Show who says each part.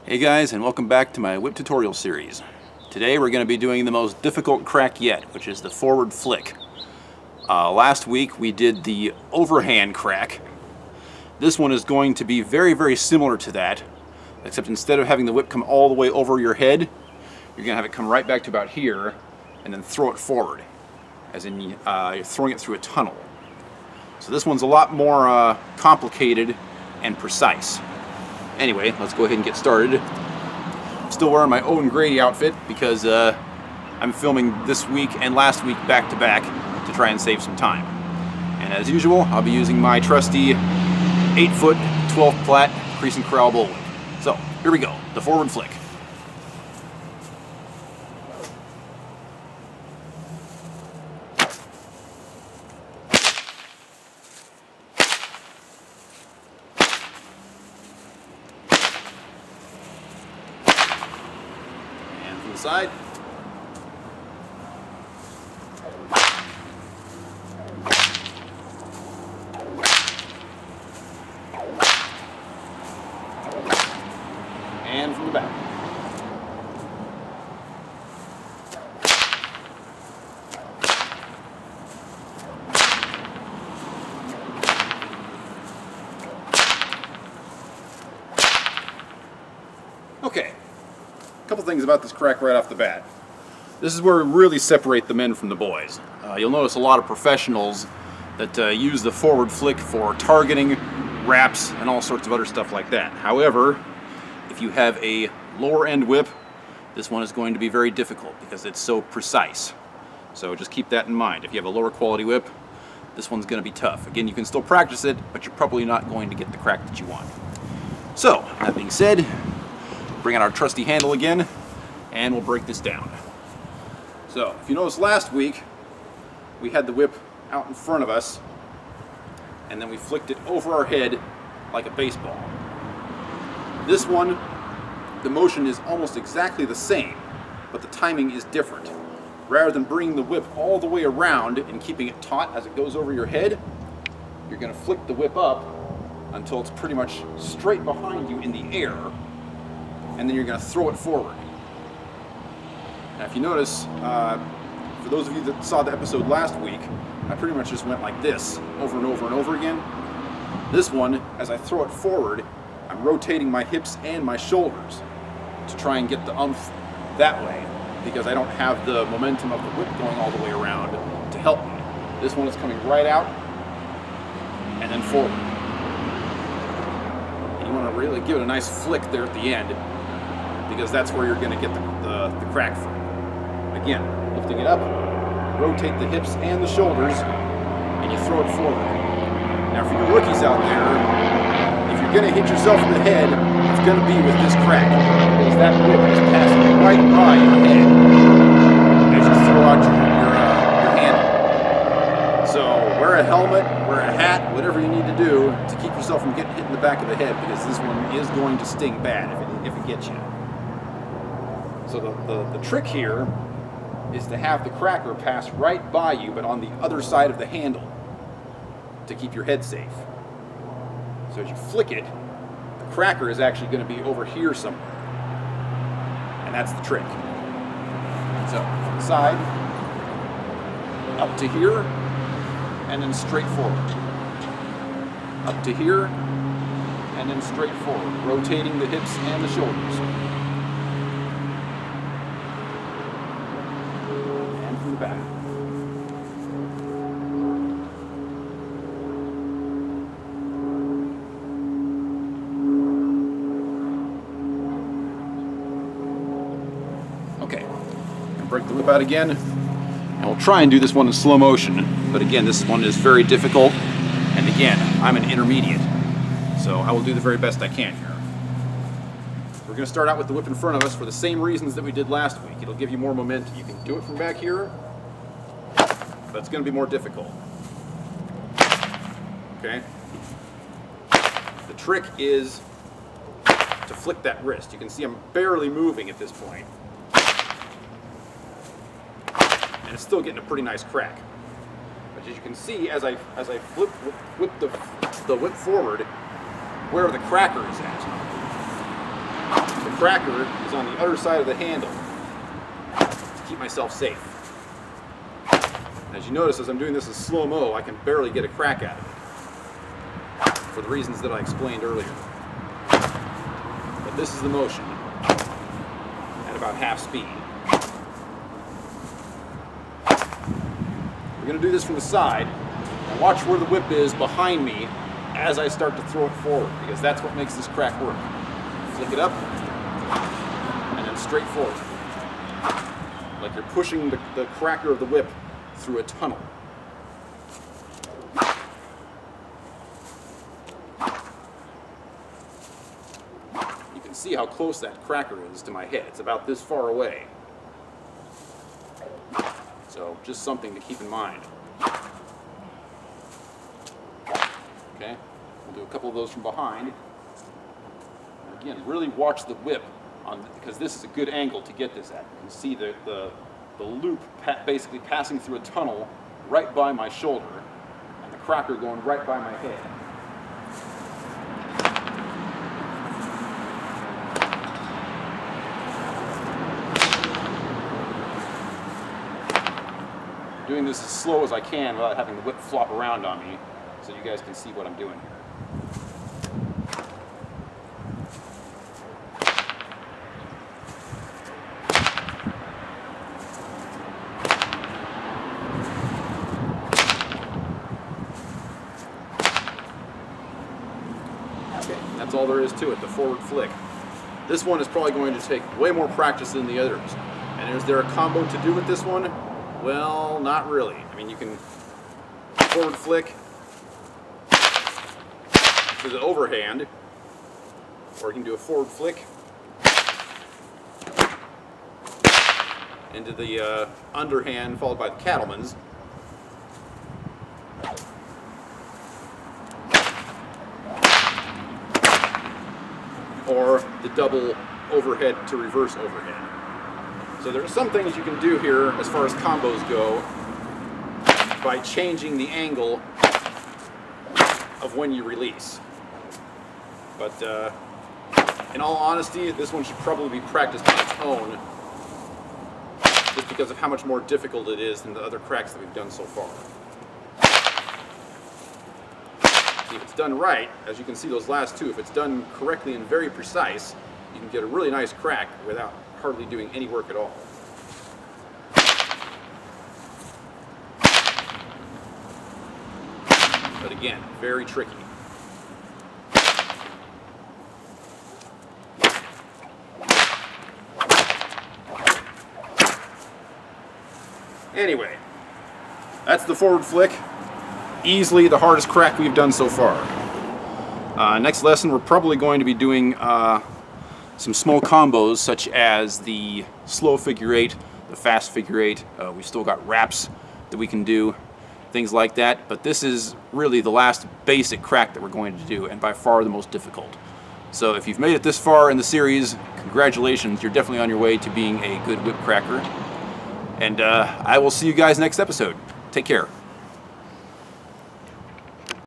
Speaker 1: Hey guys, and welcome back to my whip tutorial series. Today we're going to be doing the most difficult crack yet, which is the forward flick. Last week we did the overhand crack. This one is going to be very similar to that, except instead of having the whip come all the way over your head, you're going to have it come right back to about here and then throw it forward, as in you're throwing it through a tunnel. So this one's a lot more complicated and precise. Anyway, let's go ahead and get started. I'm still wearing my Owen Grady outfit because I'm filming this week and last week back to back to try and save some time. And as usual, I'll be using my trusty 8-foot 12 plat crease and corral bullwhip. So here we go, the forward flick. Side. And from the back. Okay. Couple things about this crack right off the bat. This is where we really separate the men from the boys. You'll notice a lot of professionals that use the forward flick for targeting, wraps, and all sorts of other stuff like that. However, if you have a lower end whip, this one is going to be very difficult because it's so precise. So just keep that in mind. If you have a lower quality whip, this one's going to be tough. Again, you can still practice it, but you're probably not going to get the crack that you want. So, that being said, bring out our trusty handle again, and we'll break this down. So, if you noticed last week, we had the whip out in front of us, and then we flicked it over our head like a baseball. This one, the motion is almost exactly the same, but the timing is different. Rather than bringing the whip all the way around and keeping it taut as it goes over your head, you're going to flick the whip up until it's pretty much straight behind you in the air, and then you're going to throw it forward. Now if you notice, for those of you that saw the episode last week, I pretty much just went like this over and over and over again. This one, as I throw it forward, I'm rotating my hips and my shoulders to try and get the oomph that way, because I don't have the momentum of the whip going all the way around to help me. This one is coming right out and then forward. And you want to really give it a nice flick there at the end, because that's where you're going to get the crack from. Again, lifting it up, rotate the hips and the shoulders, and you throw it forward. Now for you rookies out there, if you're going to hit yourself in the head, it's going to be with this crack, because that whip is passing right by your head as you throw out your handle. So wear a helmet, wear a hat, whatever you need to do to keep yourself from getting hit in the back of the head, because this one is going to sting bad if it gets you. So the trick here is to have the cracker pass right by you, but on the other side of the handle, to keep your head safe. So as you flick it, the cracker is actually going to be over here somewhere. And that's the trick. So from the side, up to here, and then straight forward. Up to here, and then straight forward, rotating the hips and the shoulders. From the back. Okay, and break the whip out again, and we'll try and do this one in slow motion, but again, this one is very difficult, and again, I'm an intermediate, so I will do the very best I can here. We're going to start out with the whip in front of us for the same reasons that we did last week. It'll give you more momentum. You can do it from back here, but it's going to be more difficult. Okay? The trick is to flick that wrist. You can see I'm barely moving at this point. And it's still getting a pretty nice crack. But as you can see, as I whip the whip forward, where the cracker is at. The cracker is on the other side of the handle to keep myself safe. As you notice, as I'm doing this in slow-mo, I can barely get a crack out of it, for the reasons that I explained earlier. But this is the motion, at about half speed. We're going to do this from the side, and watch where the whip is behind me as I start to throw it forward, because that's what makes this crack work. Flick it up, and then straight forward. Like you're pushing the cracker of the whip through a tunnel. You can see how close that cracker is to my head. It's about this far away. So just something to keep in mind. Okay, we'll do a couple of those from behind. Again, really watch the whip, because this is a good angle to get this at. You can see the loop basically passing through a tunnel right by my shoulder, and the cracker going right by my head. Doing this as slow as I can without having the whip flop around on me, so you guys can see what I'm doing here. Okay, that's all there is to it, the forward flick. This one is probably going to take way more practice than the others. And is there a combo to do with this one? Well, not really. I mean, you can forward flick to the overhand, or you can do a forward flick into the underhand followed by the cattleman's. Or the double overhead to reverse overhead. So there are some things you can do here as far as combos go by changing the angle of when you release. But in all honesty, this one should probably be practiced on its own, just because of how much more difficult it is than the other cracks that we've done so far. If it's done right, as you can see those last two, if it's done correctly and very precise, you can get a really nice crack without hardly doing any work at all. But again, very tricky. Anyway, that's the forward flick. Easily the hardest crack we've done so far. Next lesson, we're probably going to be doing some small combos, such as the slow figure eight, the fast figure eight. We've still got wraps that we can do, things like that. But this is really the last basic crack that we're going to do, and by far the most difficult. So if you've made it this far in the series, congratulations. You're definitely on your way to being a good whip cracker. And I will see you guys next episode. Take care.